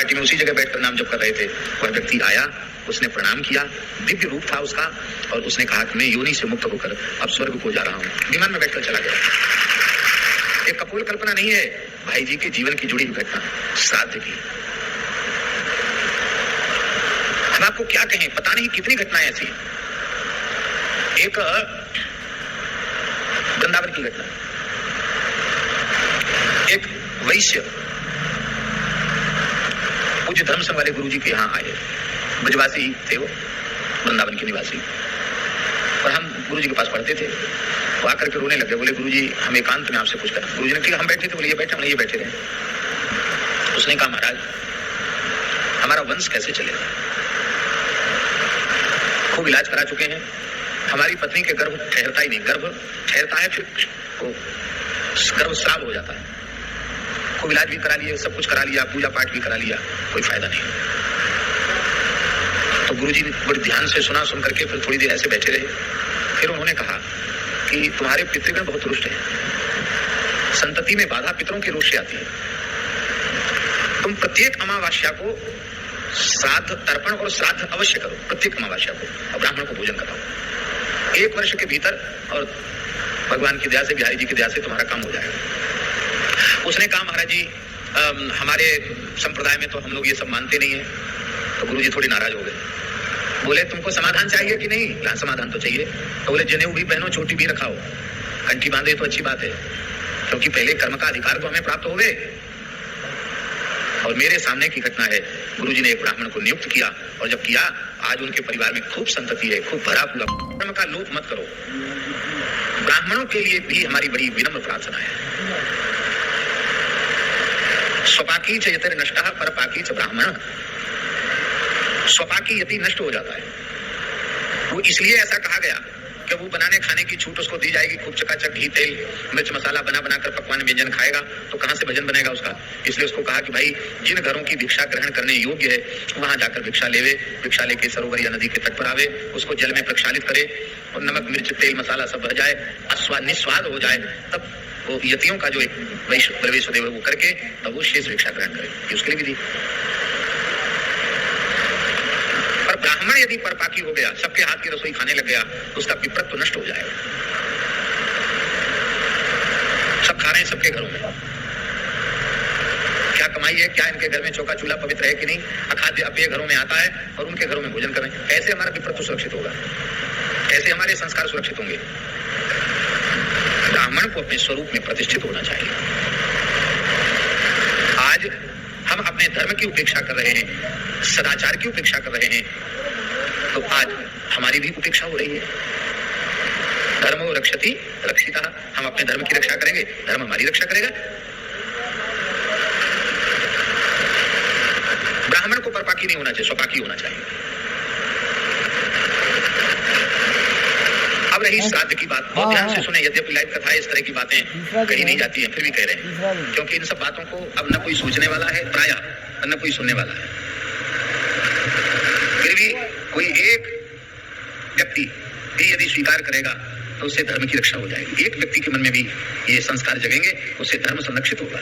चौपाटी में उसी जगह बैठकर नाम जप कर रहे थे। वह व्यक्ति आया, उसने प्रणाम किया, दिव्य रूप था उसका, और उसने कहा कि मैं योनि से मुक्त होकर अब स्वर्ग को जा रहा हूँ। विमान में बैठकर चला गया। एक कपोल कल्पना नहीं है, भाई जी के जीवन की जुड़ी हुई घटना, श्राद्ध की। हम आपको क्या कहें, पता नहीं कितनी घटनाएं ऐसी। एक वृंदावन की घटना, एक वैश्य पूज्य धर्म संघ वाले गुरु जी के यहाँ आए। ब्रजवासी थे वो, वृंदावन के निवासी, और हम गुरु जी के पास पढ़ते थे। वो आकर के रोने लगे, बोले गुरु जी हम एकांत में आपसे कुछ करना। गुरु जी ने कहा हम बैठे थे, बोले ये बैठे, हम ये बैठे रहे। उसने कहा महाराज हमारा वंश कैसे चलेगा, खूब इलाज करा चुके हैं, हमारी पत्नी के गर्भ ठहरता ही नहीं, गर्भ ठहरता है फिर गर्भ स्राव हो जाता है। खूब इलाज भी करा लिया, सब कुछ करा लिया, पूजा पाठ भी करा लिया, कोई फायदा नहीं। तो गुरुजी ने बड़े ध्यान से सुना, सुन करके फिर थोड़ी देर ऐसे बैठे रहे। फिर उन्होंने कहा कि तुम्हारे पितृगण बहुत रुष्ट हैं, संतति में बाधा पितरों की रोष से आती है। तुम प्रत्येक अमावस्या को श्राद्ध तर्पण और श्राद्ध अवश्य करो, प्रत्येक अमावस्या को, और ब्राह्मण को भोजन कराओ। 1 वर्ष के भीतर और भगवान की दया से, बिहारी जी की दया से तुम्हारा काम हो जाएगा। उसने कहा महाराज जी हमारे संप्रदाय में तो हम लोग ये सब मानते नहीं है। तो गुरुजी थोड़ी नाराज हो गए, बोले तुमको समाधान चाहिए कि नहीं? यहाँ समाधान तो चाहिए। तो बोले जनेऊ भी पहनो, चोटी भी रखाओ, कंठी बांधे तो अच्छी बात है, क्योंकि पहले कर्म का अधिकार तो हमें प्राप्त हो गए। और मेरे सामने की घटना है, गुरुजी ने एक ब्राह्मण को नियुक्त किया, और जब किया आज उनके परिवार में खूब संतति है, खूब भरा पूरा। कर्म का लोप मत करो। ब्राह्मणों के लिए भी हमारी बड़ी विनम्र प्रार्थना है। स्वपाकी च यतिर नष्टः परपाकी च ब्राह्मण। स्वपाकी यदि नष्ट हो जाता है, वो इसलिए ऐसा कहा गया कि वो बनाने खाने की छूट उसको दी जाएगी, खूब चकाचक घी तेल मिर्च मसाला बना बनाकर पकवान व्यंजन खाएगा, तो कहां से भजन बनेगा उसका। इसलिए उसको कहा कि भाई जिन घरों की भिक्षा ग्रहण करने योग्य है वहां जाकर भिक्षा लेवे, भिक्षा लेके सरोवर या नदी के तट पर आवे, उसको जल में प्रक्षालित करे, और नमक मिर्च तेल मसाला सब भर जाए, निस्वाद हो जाए, तब वो यतियों का जो एक प्रवेश देव वो करके तब वो शेष भिक्षा ग्रहण करे। उसके लिए भी दी। पर ब्राह्मण यदि परपाकी हो गया, सबके हाथ की रसोई खाने लग गया, तो उसका पितृत्व नष्ट हो जाएगा। सब खा रहे हैं सबके घरों में, क्या कमाई है, क्या इनके घर में चौका चूल्हा पवित्र है कि नहीं, अखाद्य अपेय घरों में आता है और उनके घरों में भोजन करें। कैसे हमारा पितृत्व सुरक्षित होगा, कैसे हमारे संस्कार सुरक्षित होंगे? ब्राह्मण को अपने स्वरूप में प्रतिष्ठित होना चाहिए। आज हम अपने धर्म की उपेक्षा कर रहे हैं, सदाचार की उपेक्षा कर रहे हैं, तो आज हमारी भी उपेक्षा हो रही है। धर्मो रक्षति रक्षिता, हम अपने धर्म की रक्षा करेंगे, धर्म हमारी रक्षा करेगा। ब्राह्मण को परपाकी नहीं होना चाहिए, स्वपाकी होना चाहिए। अब रही श्राद्ध की बात, बहुत ध्यान से सुने। यद्यपि लाइव कथा इस तरह की बातें कही नहीं जाती हैं, फिर भी कह रहे हैं, क्योंकि इन सब बातों को अब न कोई सोचने वाला है प्रायः, न कोई सुनने वाला है। फिर भी कोई एक व्यक्ति भी यदि स्वीकार करेगा तो उससे धर्म की रक्षा हो जाएगी। एक व्यक्ति के मन में भी ये संस्कार जगेंगे, उससे धर्म संरक्षित होगा।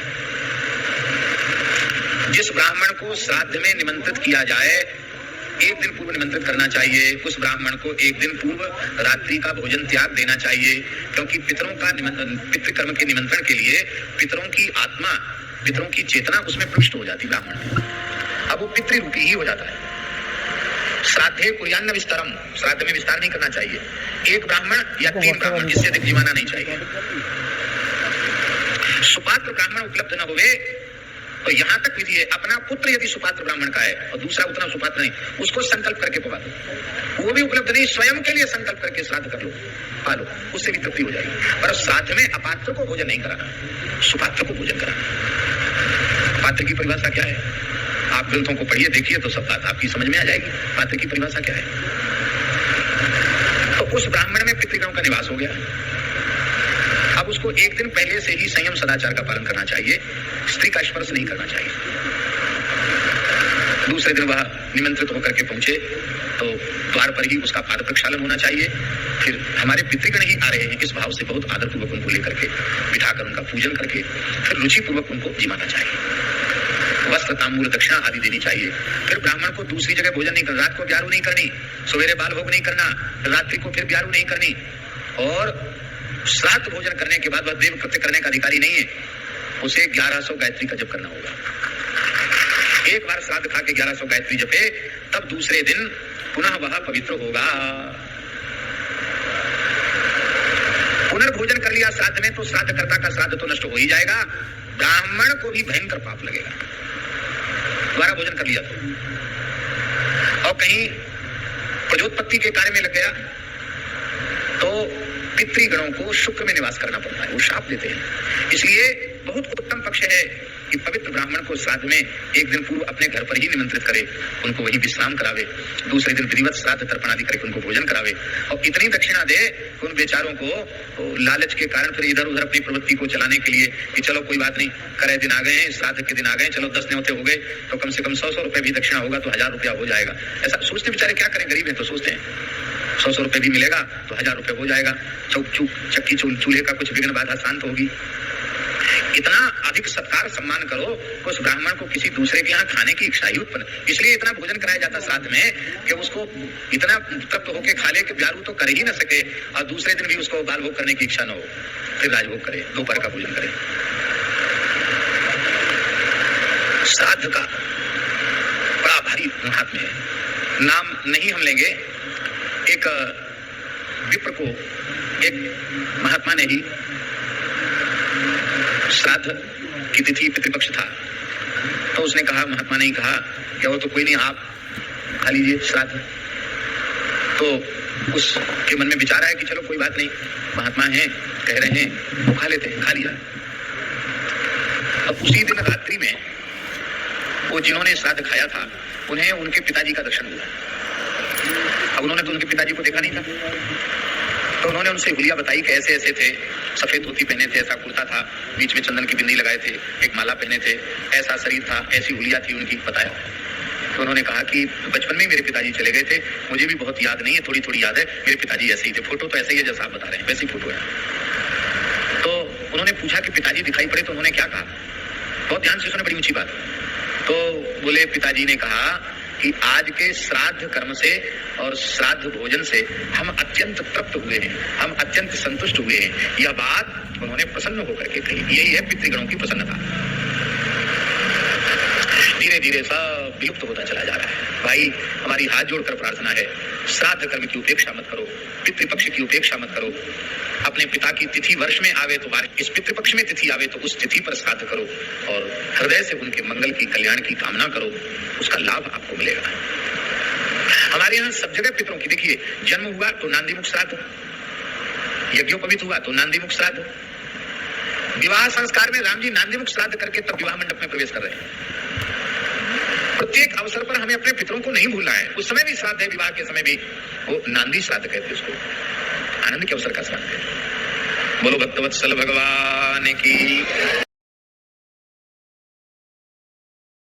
जिस ब्राह्मण को श्राद्ध में निमंत्रित किया जाए, एक दिन पूर्व निमंत्रित करना चाहिए। उस ब्राह्मण को एक दिन पूर्व रात्रि का भोजन त्याग देना चाहिए, क्योंकि पितरों का पितृकर्म के निमंत्रण के लिए पितरों की आत्मा, पितरों की चेतना उसमें प्रविष्ट हो जाती ब्राह्मण में। अब वो पितृरूपी ही हो जाता है। श्राद्धे कुर्यान्न विस्तरम, श्राद्ध में विस्तार नहीं करना चाहिए। एक ब्राह्मण या 3 ब्राह्मण, इससे अधिक जीवाना नहीं चाहिए। सुपात्र ब्राह्मण उपलब्ध न हुए तो यहाँ तक विधि है, अपना पुत्र यदि सुपात्र ब्राह्मण का है और दूसरा उतना सुपात्र नहीं, उसको संकल्प करके पका दो। वो भी उपलब्ध नहीं, स्वयं के लिए संकल्प करके श्राद्ध कर लो, पालो, उससे भी तृप्ति हो जाएगी। पर श्राद्ध में अपात्र को भोजन नहीं कराना, सुपात्र को भोजन कराना। पात्र की परिभाषा क्या है? आप ग्रंथों को पढ़िए, देखिए तो सब बात आपकी समझ में आ जाएगी। पात्र की परिभाषा क्या है? तो उस ब्राह्मण में पितृगणों का निवास हो गया। अब उसको एक दिन पहले से ही संयम सदाचार का पालन करना चाहिए, स्त्री का स्पर्श नहीं करना चाहिए। दूसरे दिन वह निमंत्रित होकर के पहुंचे तो द्वार पर ही उसका पाद प्रक्षालन होना चाहिए। फिर हमारे पितृगण ही आ रहे हैं, इस भाव से बहुत आदर पूर्वक उनको लेकर के बिठाकर उनका पूजन करके फिर रुचि पूर्वक उनको जिमाना चाहिए। वस्त्र तांबूल दक्षिणा आदि देनी चाहिए। फिर ब्राह्मण को दूसरी जगह भोजन नहीं करना, रात को ब्यारू नहीं करनी, सवेरे बाल भोग नहीं करना, रात्रि को फिर ब्यारू नहीं करनी, और श्राद्ध भोजन करने के बाद वह देव कृत्य करने का अधिकारी नहीं है, उसे 1100 गायत्री का जप करना होगा। एक बार श्राद्ध खा के 1100 गायत्री जपे, तब दूसरे दिन पुनः वह पवित्र होगा। पुनर्भोजन कर लिया श्राद्ध में तो श्राद्धकर्ता का श्राद्ध तो नष्ट हो ही जाएगा, ब्राह्मण को भी भयंकर पाप लगेगा दोबारा भोजन कर लिया तो। और कहीं प्रजोत्पत्ति के कार्य में लग गया तो पितृगणों को शुक्र में निवास करना पड़ता है, वो शाप देते हैं। इसलिए बहुत उत्तम पक्ष है कि पवित्र ब्राह्मण को श्राद्ध में एक दिन पूर्व अपने घर पर ही निमंत्रित करे, उनको वही विश्राम करावे, दूसरे दिन विधिवत श्राद्ध तर्पण आदि करके उनको भोजन करावे, और इतनी दक्षिणा दे कि उन बेचारों को लालच के कारण फिर इधर उधर अपनी प्रवृत्ति को चलाने के लिए कि चलो कोई बात नहीं, करे दिन आ गए हैं, श्राद्ध के दिन आ गए, चलो 10 न्योते हो गए तो कम से कम 100 रुपए भी दक्षिणा होगा तो 1000 रुपया हो जाएगा। ऐसा सोचते बेचारे, क्या करें, गरीब है तो सोचते हैं 100 रुपए भी मिलेगा तो 1000 रुपए हो जाएगा, चक्की चूल्हे का कुछ विघ्न बाधा शांत होगी। इतना अधिक सत्कार सम्मान करो कि उस ब्राह्मण को किसी दूसरे के यहाँ खाने की इच्छा ही उत्पन्न, इसलिए इतना भोजन कराया जाता श्राद्ध में कि उसको इतना तृप्त होके खा ले कि ब्यारू तो कर ही न सके, और दूसरे दिन भी उसको बाल भोग करने की इच्छा न हो, फिर राजभोग करे, दोपहर का भोजन करे। श्राद्ध का बड़ा भारी महात्म्य है। नाम नहीं हम लेंगे, एक विप्र को एक महात्मा ने ही श्राद्ध की तिथि पितृपक्ष था तो उसने कहा, महात्मा ने ही कहा क्या वो तो कोई नहीं, आप खा लीजिए श्राद्ध। तो उसके मन में विचार आया कि चलो कोई बात नहीं, महात्मा हैं कह रहे हैं वो खा लेते हैं, खा लिया। अब उसी दिन रात्रि में वो जिन्होंने श्राद्ध खाया था उन्हें उनके पिताजी का दर्शन हुआ। अब उन्होंने तो उनके पिताजी को देखा नहीं था, तो उन्होंने उनसे हुलिया बताई कि ऐसे ऐसे थे, सफेद धोती पहने थे, ऐसा कुर्ता था, बीच में चंदन की बिंदी लगाए थे, एक माला पहने थे, ऐसा शरीर था, ऐसी हुलिया थी उनकी, बताया। तो उन्होंने कहा कि बचपन में मेरे पिताजी चले गए थे, मुझे भी बहुत याद नहीं है, थोड़ी थोड़ी याद है, मेरे पिताजी ऐसे ही थे, फोटो तो ऐसे ही है जैसा आप बता रहे हैं, वैसी फोटो है। तो उन्होंने पूछा कि पिताजी दिखाई पड़े, तो उन्होंने क्या कहा, बहुत ध्यान से सुने, बड़ी ऊंची बात। तो बोले, पिताजी ने कहा कि आज के श्राद्ध कर्म से और श्राद्ध भोजन से हम अत्यंत तृप्त हुए हैं, हम अत्यंत संतुष्ट हुए हैं। यह बात उन्होंने प्रसन्न होकर के कही। यही है पितृगणों की प्रसन्नता। धीरे धीरे सब विलुप्त होता चला जा रहा है। भाई, हमारी हाथ जोड़कर प्रार्थना है, श्राद्ध कर्म की उपेक्षा मत करो, पितृपक्ष की उपेक्षा मत करो। अपने पिता की तिथि वर्ष में आवे तो इस पितृपक्ष में तिथि आवे तो उस तिथि पर श्राद्ध करो और हृदय से उनके मंगल की, कल्याण की कामना करो, उसका लाभ आपको मिलेगा। हमारे यहाँ सब जगह पितरों की, देखिए, जन्म हुआ तो नांदीमुख श्राद्ध, यज्ञोपवीत हुआ तो नांदीमुख श्राद्ध, विवाह संस्कार में राम जी नांदीमुख श्राद्ध करके तब विवाह मंडप में प्रवेश कर रहे हैं। प्रत्येक अवसर पर हमें अपने पितरों को नहीं भूलना है। उस समय भी श्राद्ध है, विवाह के समय भी, वो नांदी श्राद्ध कहते हैं उसको, आनंद के अवसर का श्राद्ध है। बोलो भक्तवत्सल भगवान की।